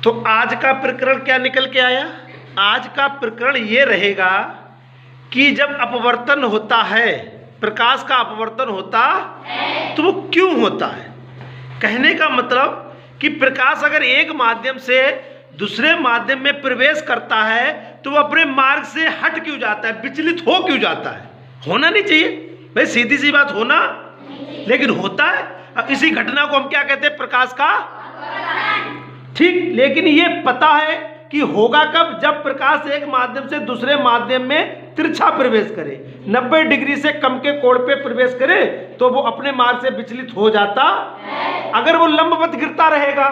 तो आज का प्रकरण क्या निकल के आया? आज का प्रकरण ये रहेगा कि जब अपवर्तन होता है, प्रकाश का अपवर्तन होता तो वो क्यों होता है। कहने का मतलब कि प्रकाश अगर एक माध्यम से दूसरे माध्यम में प्रवेश करता है तो वो अपने मार्ग से हट क्यों जाता है, विचलित हो क्यों जाता है। होना नहीं चाहिए भाई, सीधी सी बात, होना, लेकिन होता है। अब इसी घटना को हम क्या कहते हैं? प्रकाश का, ठीक। लेकिन ये पता है कि होगा कब? जब प्रकाश एक माध्यम से दूसरे माध्यम में तिरछा प्रवेश करे, 90 डिग्री से कम के कोण पे प्रवेश करे तो वो अपने मार्ग से विचलित हो जाता। अगर वो लंबवत गिरता रहेगा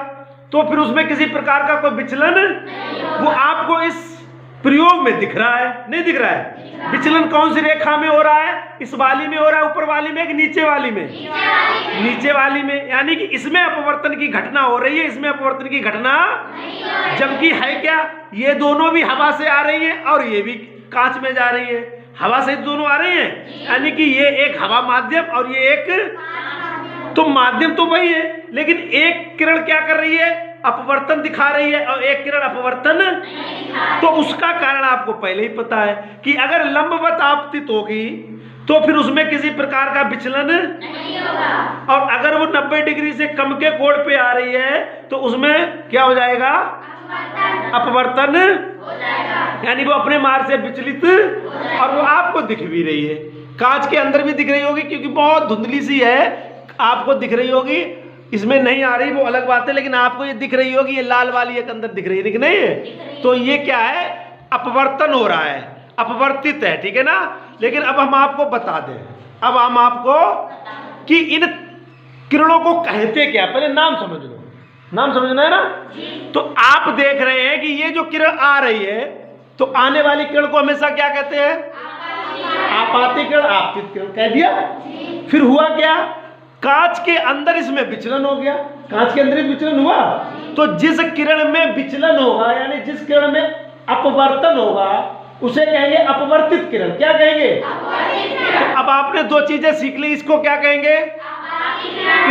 तो फिर उसमें किसी प्रकार का कोई विचलन, वो आपको इस प्रयोग में दिख रहा है, नहीं दिख रहा है? विचलन कौन सी रेखा में हो रहा है? इस वाली में हो रहा है, ऊपर वाली में कि नीचे वाली में? नीचे वाली में। यानी कि इसमें अपवर्तन की घटना हो रही है, इसमें अपवर्तन की घटना, जबकि है क्या, ये दोनों भी हवा से आ रही है और ये भी कांच में जा रही है, हवा से दोनों आ रही है। यानी कि ये एक हवा माध्यम और ये एक, तो माध्यम तो वही है, लेकिन एक किरण क्या कर रही है? अपवर्तन दिखा रही है और एक किरण अपवर्तन। तो उसका कारण आपको पहले ही पता है कि अगर लंबवत आपतित होगी तो फिर उसमें किसी प्रकार का विचलन नहीं होगा, और अगर वो 90 डिग्री से कम के कोण पे आ रही है तो उसमें क्या हो जाएगा? अपवर्तन हो जाएगा। यानी वो अपने मार्ग से विचलित, और वो आपको दिख भी रही है, कांच के अंदर भी दिख रही होगी क्योंकि बहुत धुंधली सी है, आपको दिख रही होगी, इसमें नहीं आ रही वो अलग बात है, लेकिन आपको ये दिख रही होगी, ये लाल वाली एक अंदर दिख रही है, नहीं है? तो ये क्या है? अपवर्तन हो रहा है, अपवर्तित है, ठीक है ना। लेकिन अब हम आपको बता दें, अब हम आपको कि इन किरणों को कहते क्या, पहले नाम समझ लो, नाम समझना है ना। तो आप देख रहे हैं कि ये जो किरण आ रही है, तो आने वाली किरण को हमेशा क्या कहते हैं? आपातित किरण, आपतित किरण कह दिया। फिर हुआ क्या? कांच के अंदर इसमें विचलन हो गया, कांच के अंदर विचलन हुआ, तो जिस किरण में विचलन होगा, यानी जिस किरण में अपवर्तन होगा, उसे कहेंगे अपवर्तित किरण। क्या कहेंगे? तो अब आपने दो चीजें सीख ली, इसको क्या कहेंगे?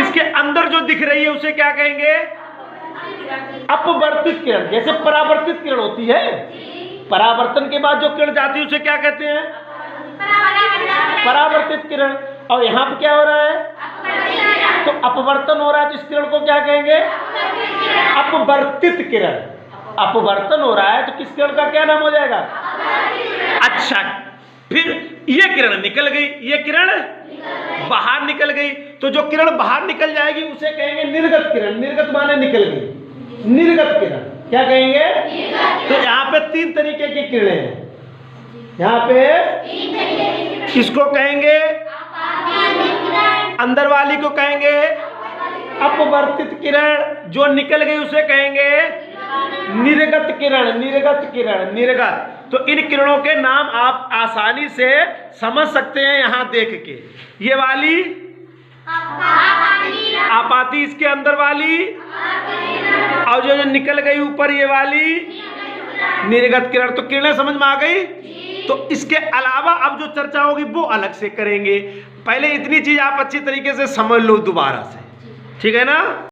इसके अंदर जो दिख रही है उसे क्या कहेंगे? अपवर्तित किरण। जैसे परावर्तित किरण होती है, परावर्तन के बाद जो किरण जाती है उसे क्या कहते हैं? परावर्तित किरण। और यहाँ पे क्या हो रहा है? तो अपवर्तन हो रहा है, तो इस किरण को क्या कहेंगे? अपवर्तित किरण। अपवर्तन हो रहा है तो किस किरण का क्या नाम हो जाएगा? अच्छा, फिर ये किरण निकल गई, ये किरण बाहर निकल गई, तो जो किरण बाहर निकल जाएगी उसे कहेंगे निर्गत किरण। निर्गत माने निकल गई, निर्गत किरण क्या कहेंगे? तो यहाँ पे 3 तरीके की किरणें हैं, यहाँ पे इसको कहेंगे, अंदर वाली को कहेंगे अपवर्तित किरण, जो निकल गई उसे कहेंगे निर्गत किरण। निर्गत किरण, निर्गत। तो इन किरणों के नाम आप आसानी से समझ सकते हैं यहाँ देख के। ये वाली आपाती, इसके अंदर वाली, और जो निकल गई ऊपर ये वाली निर्गत किरण। तो किरणें समझ में आ गई। तो इसके अलावा अब जो चर्चा होगी वो अलग से करेंगे, पहले इतनी चीज आप अच्छी तरीके से समझ लो दोबारा से, ठीक है ना।